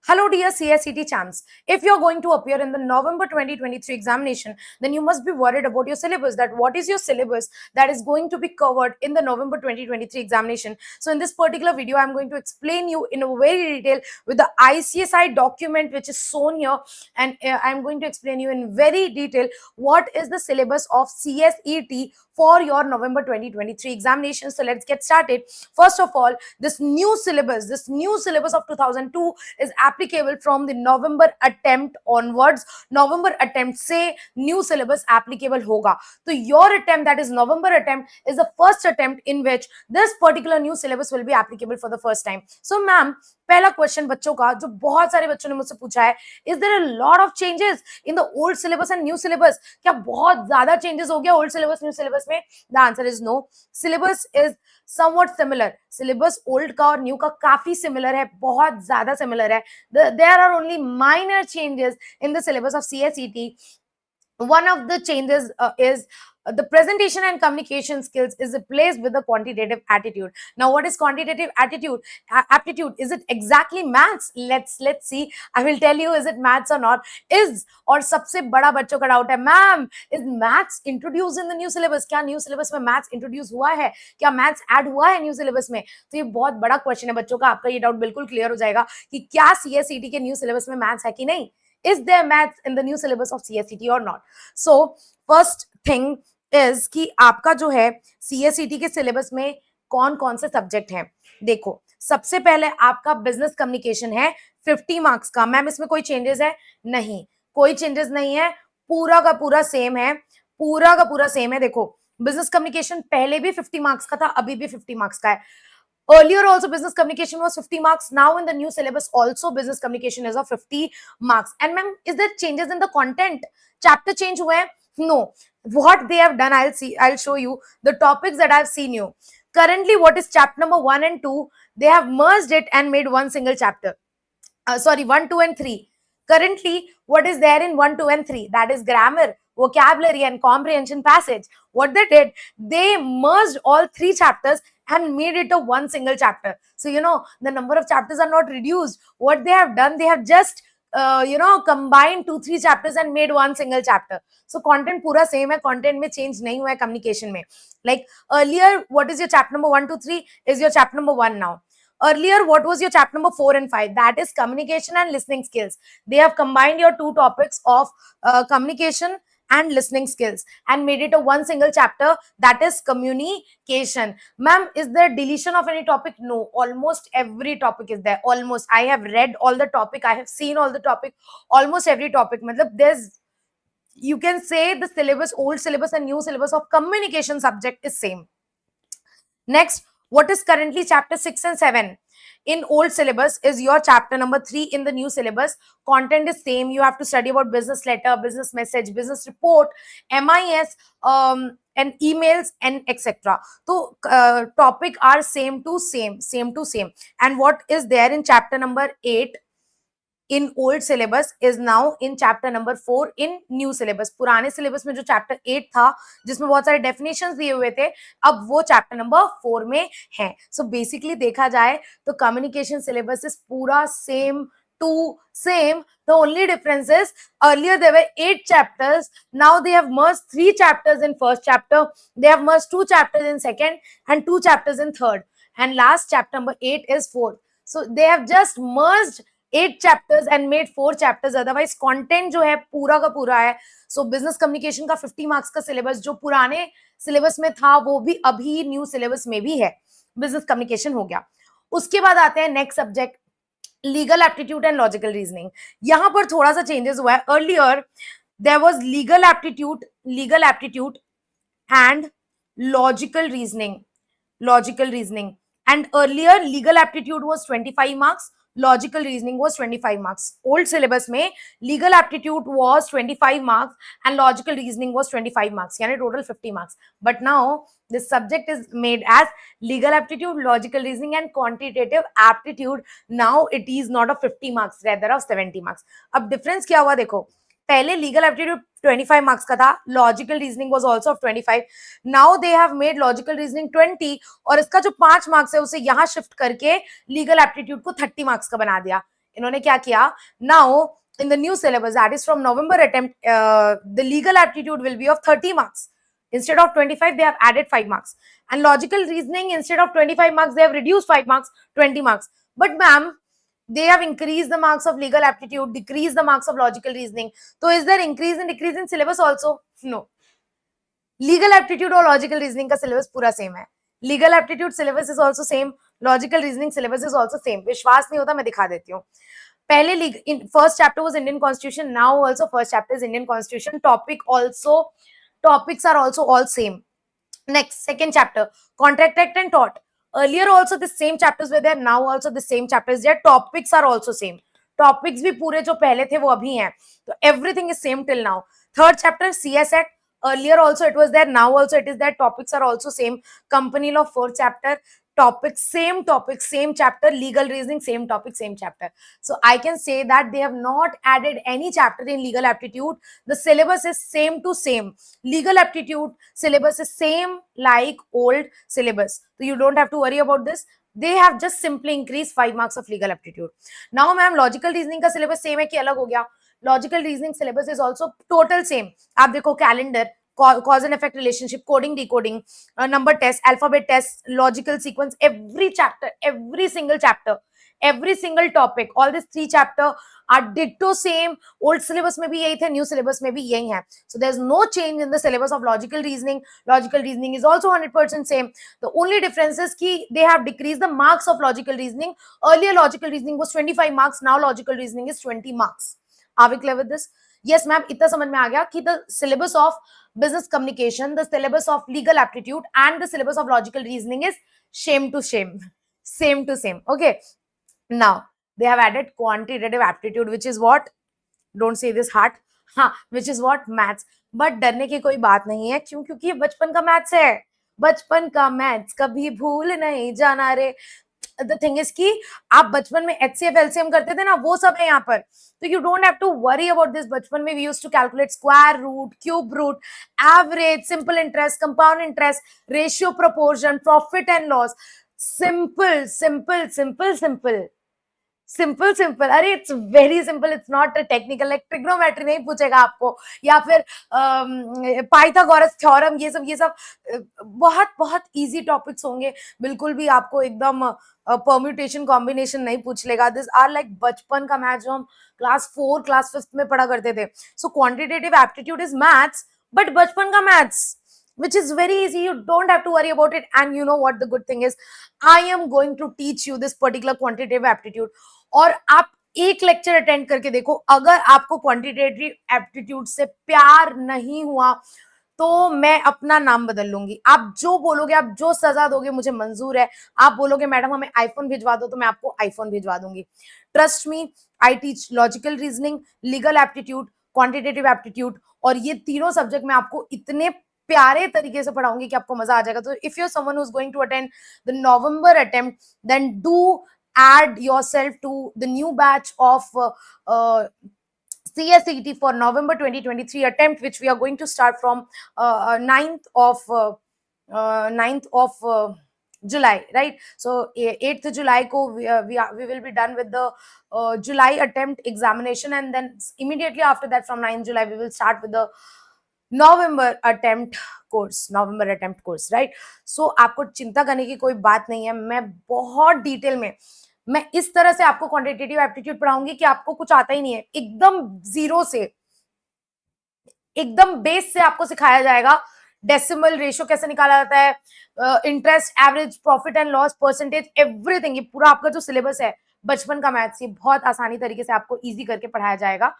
Hello dear CSCT champs. If you're going to appear in the November 2023 examination, then you must be worried about your syllabus. That what is your syllabus that is going to be covered in the November 2023 examination. So in this particular video, I'm going to explain you in a very detail with the ICSI document which is shown here, and I'm going to explain you in very detail what is the syllabus of CSET for your November 2023 examination. So let's get started. First of all, this new syllabus of 2002 is applicable from the November attempt onwards. November attempt से new syllabus applicable होगा. तो your attempt, that is November attempt, is the first attempt in which this particular new syllabus will be applicable for the first time. So ma'am, पहला question बच्चों का जो बहुत सारे बच्चों ने मुझसे पूछा है, is there a lot of changes in the old syllabus and new syllabus? क्या बहुत ज्यादा चेंजेस हो गया ओल्ड सिलेबस न्यू सिलेबस में? The answer is no. Syllabus is somewhat similar. Syllabus old का और न्यू का काफी सिमिलर है, बहुत ज्यादा सिमिलर है. There are only minor changes in the syllabus of CSET. One of the changes is the presentation and communication skills is replaced with the quantitative attitude. Now, what is quantitative attitude? Aptitude, is it exactly maths? Let's see. I will tell you, is it maths or not? Is, और सबसे बड़ा बच्चों का doubt है, ma'am is maths introduced in the new syllabus? क्या new syllabus में maths introduce हुआ है? क्या maths add हुआ है new syllabus में? तो ये बहुत बड़ा क्वेश्चन है बच्चों का. आपका ये डाउट बिल्कुल क्लियर हो जाएगा कि क्या CSET के new syllabus में maths है कि नहीं. Is there maths in the new syllabus of CSET or not? So first thing is कि आपका जो है CSET के सिलेबस में कौन कौन से सब्जेक्ट हैं. देखो, सबसे पहले आपका बिजनेस कम्युनिकेशन है 50 मार्क्स का. मैम इसमें कोई चेंजेस है? नहीं, कोई चेंजेस नहीं है, पूरा का पूरा सेम है, पूरा का पूरा सेम है. देखो, बिजनेस कम्युनिकेशन पहले भी 50 मार्क्स का था, अभी भी 50 मार्क्स का है. Earlier also business communication was 50 marks. Now in the new syllabus also business communication is of 50 marks. And ma'am, is there changes in the content? Chapter change हुए? No. What they have done, I'll show you the topics that I've seen you. Currently, what is chapter number 1 and 2? They have merged it and made one single chapter. 1, 2 and 3. Currently, what is there in 1, 2 and 3? That is grammar, vocabulary and comprehension passage. What they did, they merged all 3 chapters and made it a one single chapter. So, the number of chapters are not reduced. What they have done, they have just, combined 2-3 chapters and made one single chapter. So, content pura same hai, content mein change nahi hua hai communication mein. Like earlier, what is your chapter number 1 to 3 is your chapter number 1 now. Earlier, what was your chapter number 4 and 5? That is communication and listening skills. They have combined your 2 topics of communication and listening skills and made it a one single chapter, that is communication. Ma'am, is there deletion of any topic? No, almost every topic is there. Almost. I have read all the topic, I have seen all the topic, almost every topic. Matlab, there's, you can say the syllabus, old syllabus and new syllabus of communication subject is same. Next, what is currently chapter 6 and 7 in old syllabus is your chapter number 3 in the new syllabus. Content is same. You have to study about business letter, business message, business report, MIS, and emails and etc. So topic are same to same. And what is there in chapter number 8 in old syllabus is now in chapter number 4 in new syllabus. पुराने syllabus में जो chapter 8 था जिसमें बहुत सारे definitions दिए हुए थे, अब वो chapter number 4 में है. So basically देखा जाए तो communication syllabus is पूरा same to same. The only difference is earlier there were 8 chapters. Now they have merged 3 chapters in first chapter. They have merged 2 chapters in second and 2 chapters in third. And last chapter number 8 is fourth. So they have just merged 8 chapters and made 4 chapters. Otherwise content जो है पूरा का पूरा है. So business communication का 50 marks का syllabus जो पुराने syllabus में था वो भी अभी new syllabus में भी है. business communication हो गया. उसके बाद आते हैं next subject, legal aptitude and logical reasoning. यहाँ पर थोड़ा सा changes हुआ है. Earlier there was legal aptitude and logical reasoning. And earlier legal aptitude was 25 marks. Logical reasoning was 25 marks. Old syllabus में legal aptitude was 25 marks and logical reasoning was 25 marks. यानी total 50 marks. But now this subject is made as legal aptitude, logical reasoning and quantitative aptitude. Now it is not of 50 marks, rather of 70 marks. अब difference क्या हुआ देखो. पहले legal aptitude 25 marks का था, logical reasoning was also of 25. Now they have made logical reasoning 20 और इसका जो 5 marks है उसे यहाँ shift करके legal aptitude को 30 marks का बना दिया. इन्होंने क्या किया, now in the new syllabus, that is from November attempt, the legal aptitude will be of 30 marks. Instead of 25, they have added 5 marks. And logical reasoning, instead of 25 marks, they have reduced 5 marks, 20 marks. But ma'am, they have increased the marks of legal aptitude, decreased the marks of logical reasoning. So is there increase and decrease in syllabus also? No. Legal aptitude और logical reasoning का syllabus पूरा same है. Legal aptitude syllabus is also same. Logical reasoning syllabus is also same. विश्वास नहीं होता, मैं दिखा देती हूँ. पहले first chapter was Indian Constitution. Now also first chapter is Indian Constitution. Topics are also all same. Next, second chapter, Contract Act and Tort. Earlier also the same chapters were there. Now also the same chapters there. Topics are also same. Topics भी पूरे जो पहले थे वो अभी हैं. तो everything is same till now. Third chapter, CS Act. Earlier also it was there. Now also it is there. Topics are also same. Company Law, fourth chapter. Topic, same chapter. Legal reasoning, same topic, same chapter. So I can say that they have not added any chapter in legal aptitude. The syllabus is same to same. Legal aptitude syllabus is same like old syllabus. So you don't have to worry about this. They have just simply increased 5 marks of legal aptitude. Now ma'am, logical reasoning का syllabus same है कि अलग हो गया? Logical reasoning syllabus is also total same. आप देखो calendar, cause and effect relationship, coding, decoding, number test, alphabet test, logical sequence, every chapter, every single chapter, every single topic, all these 3 chapter are ditto same. Old syllabus में भी यही थे, new syllabus में भी यही है. So there's no change in the syllabus of logical reasoning. Logical reasoning is also 100% same. The only difference is कि they have decreased the marks of logical reasoning. Earlier logical reasoning was 25 marks. Now logical reasoning is 20 marks. Are we clear with this? Yes ma'am, इतना समझ में आ गया कि the syllabus of business communication, the syllabus of legal aptitude and the syllabus of logical reasoning is same to same. Okay, now they have added quantitative aptitude, which is what, don't say this hard, which is what, maths. But डरने की कोई बात नहीं है, क्यों? क्योंकि बचपन का मैथ्स है, बचपन का मैथ्स कभी भूल नहीं जाना रे. द थिंग इज कि आप बचपन में एचसीएफ एलसीएम करते थे ना, वो सब है यहाँ पर. तो you don't have to worry about this. बचपन में we used to calculate square root, cube root, average, simple interest, compound interest, ratio, proportion, profit and loss. Simple simple simple simple simple. अरे it's very simple. It's not technical. Like trigonometry नहीं पूछेगा आपको, या फिर Pythagoras theorem, ये सब बहुत बहुत इजी टॉपिक्स होंगे. बिल्कुल भी आपको एकदम परम्यूटेशन कॉम्बिनेशन नहीं पूछ लेगा. दिस आर लाइक बचपन का मैथ जो हम क्लास 4 क्लास 5 में पढ़ा करते थे. So quantitative aptitude is maths, but बचपन का maths, which is very easy. You don't have to worry about it. And you know what the good thing is, I am going to teach you this particular quantitative aptitude. और आप एक lecture attend करके देखो, अगर आपको quantitative aptitude से प्यार नहीं हुआ तो मैं अपना नाम बदल लूंगी. आप जो बोलोगे, आप जो सजा दोगे, मुझे मंजूर है. आप बोलोगे मैडम हमें आईफोन भिजवा दो, तो मैं आपको आईफोन भिजवा दूंगी. Trust me, I teach logical reasoning, legal aptitude, quantitative aptitude, और ये तीनों सब्जेक्ट मैं आपको इतने प्यारे तरीके से पढ़ाऊंगी कि आपको मजा आ जाएगा. तो if you are someone who is going to attend the November attempt, then do add yourself to the new batch of CSET for November 2023 attempt, which we are going to start from 9th of July, right? So 8th July ko we will be done with the July attempt examination, and then immediately after that from 9th July we will start with the November attempt course, right? So आपको चिंता करने की कोई बात नहीं है. मैं बहुत डिटेल में, मैं इस तरह से आपको क्वांटिटेटिव एप्टीट्यूड पढ़ाऊंगी कि आपको कुछ आता ही नहीं है. एकदम जीरो से, एकदम बेस से आपको सिखाया जाएगा. डेसिमल रेशियो कैसे निकाला जाता है, interest, average, profit and loss, percentage, everything. ये पूरा आपका जो सिलेबस है बचपन का मैथ्स, ये बहुत आसानी तरीके से आपको इजी करके पढ़ाया जाएगा.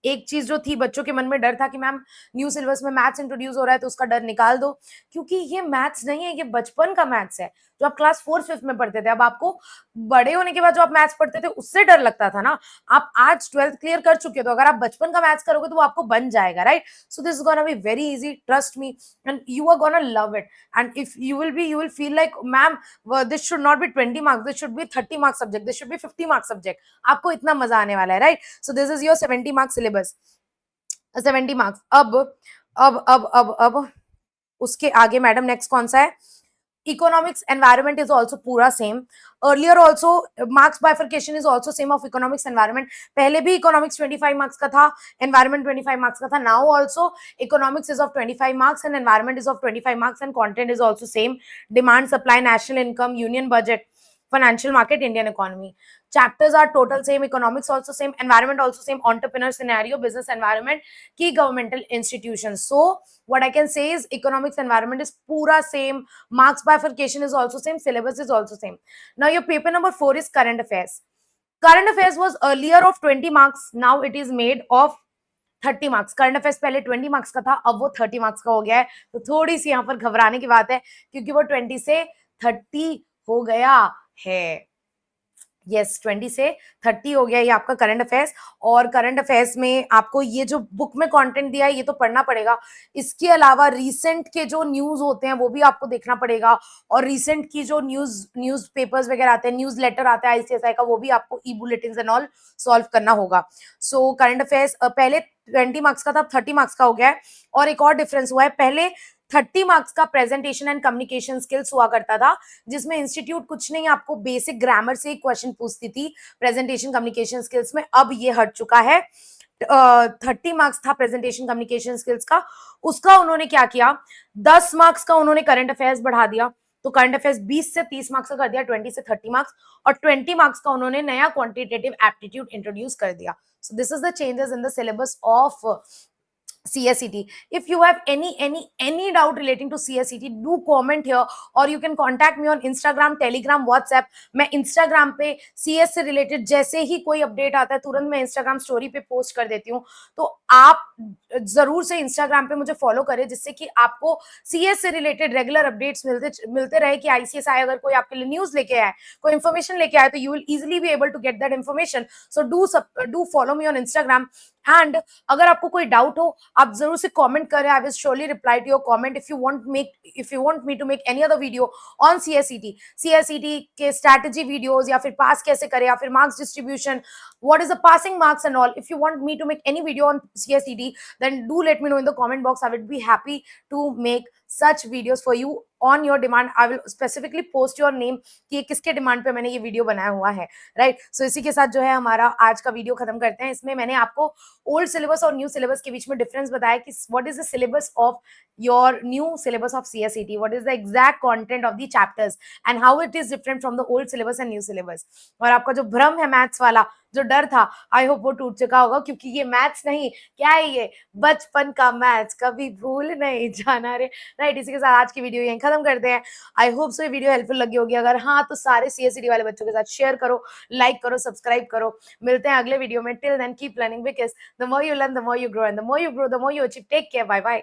एक चीज जो थी, बच्चों के मन में डर था कि मैम न्यू सिलेबस में मैथ्स इंट्रोड्यूस हो रहा है, तो उसका डर निकाल दो, क्योंकि ये मैथ्स नहीं है, ये बचपन का मैथ्स है जो आप क्लास 4-5 में पढ़ते थे. अब आपको बड़े होने के बाद जो आप मैथ्स पढ़ते थे उससे डर लगता था ना. आप आज 12th क्लियर कर चुके हो, तो अगर आप बचपन का मैथ्स करोगे तो वो आपको बन जाएगा, right? So this is gonna be very easy, trust me, and you are gonna love it. And if you will feel like ma'am this should not be 20 marks, this should be 30 mark subject, this should be 50 mark subject. आपको इतना मजा आने वाला है, right? So this is your 70 mark syllabus, 70 marks. अब उसके आगे madam next कौन सा है? economics environment is also pura same. Earlier also marks bifurcation is also same of economics environment. पहले भी economics 25 marks का था, environment 25 marks का था. Now also economics is of 25 marks and environment is of 25 marks, and content is also same. Demand, supply, national income, union budget, financial market, Indian economy. Chapters are total same. Economics also same, environment also same, entrepreneur scenario, business environment, key governmental institutions. So what I can say is economics environment is pura same, marks bifurcation is also same, syllabus is also same. Now your paper number 4 is current affairs. Current affairs was earlier of 20 marks, now it is made of 30 marks. Current affairs पहले 20 marks का था, अब वो 30 marks का हो गया है. तो थोड़ी सी यहाँ पर घबराने की बात है, क्योंकि वो 20 से 30 हो गया है. यस 20 से 30 हो गया ये आपका करंट अफेयर्स. और करंट अफेयर्स में आपको ये जो बुक में कंटेंट दिया है ये तो पढ़ना पड़ेगा. इसके अलावा रीसेंट के जो न्यूज होते हैं वो भी आपको देखना पड़ेगा, और रीसेंट की जो न्यूज पेपर्स वगैरह आते हैं, न्यूज लेटर आता है आईसीएसआई का, वो भी आपको ई बुलेटिन एंड ऑल सॉल्व करना होगा. सो करंट अफेयर्स पहले 20 मार्क्स का था, 30 मार्क्स का हो गया है. और एक और डिफरेंस हुआ है, पहले 30 मार्क्स का प्रेजेंटेशन एंड कम्युनिकेशन स्किल्स हुआ करता था, जिसमें इंस्टीट्यूट कुछ नहीं आपको बेसिक ग्रामर से क्वेश्चन पूछती थी प्रेजेंटेशन कम्युनिकेशन स्किल्स में. अब ये हट चुका है. 30 मार्क्स था प्रेजेंटेशन कम्युनिकेशन स्किल्स का, उसका उन्होंने क्या किया, 10 मार्क्स का उन्होंने करंट अफेयर्स बढ़ा दिया. तो करंट अफेयर्स 20 से 30 मार्क्स का कर दिया, 20 से 30 मार्क्स. और 20 मार्क्स का उन्होंने नया क्वांटिटेटिव एप्टीट्यूड इंट्रोड्यूस कर दिया. सो this is the changes in the syllabus of CSET. If you have any doubt relating to CSET, do comment here, or you can contact me on Instagram, Telegram, WhatsApp. मैं Instagram पे CS से related जैसे ही कोई update आता है तुरंत मैं Instagram story पे पोस्ट कर देती हूँ. तो आप जरूर से Instagram पे मुझे फॉलो करें, जिससे कि आपको CS से रिलेटेड रेगुलर अपडेट्स मिलते रहे कि ICSI अगर कोई आपके लिए न्यूज लेके आए, कोई इन्फॉर्मेशन लेके आए, तो you will easily be able to get that information. So do follow me on Instagram. एंड अगर आपको कोई डाउट हो आप जरूर से कमेंट करें. I will surely reply to your comment. If you want me to make any other video on CSET के स्ट्रैटेजी वीडियोस, या फिर पास कैसे करें, या फिर marks distribution, what is the passing marks and all. If you want me to make any video on CSET, then do let me know in the comment box. I would be happy to make such videos for you on your demand. I will specifically post your name कि ये किसके demand पे मैंने ये video बनाया हुआ है, right. सो इसी के साथ जो है हमारा आज का वीडियो खत्म करते हैं. इसमें मैंने आपको ओल्ड सिलेबस और न्यू सिलेबस के बीच में डिफरेंस बताया कि what is the syllabus of your new syllabus of CSET, what is the exact content of the chapters and how it is different from the old syllabus and new syllabus. और आपका जो भ्रम है maths वाला, जो डर था, I hope वो टूट चुका होगा, क्योंकि ये मैथ्स नहीं, क्या है ये, बचपन का मैथ्स, कभी भूल नहीं जाना रे, राइट. इसी के साथ आज की वीडियो यहीं खत्म करते हैं. आई होप सो ये वीडियो हेल्पफुल लगी होगी. अगर हाँ तो सारे CSET वाले बच्चों के साथ शेयर करो, लाइक करो, सब्सक्राइब करो. मिलते हैं अगले वीडियो में. Till then keep learning, because the more you learn the more you grow, and the more you grow the more you achieve. Take care, bye bye.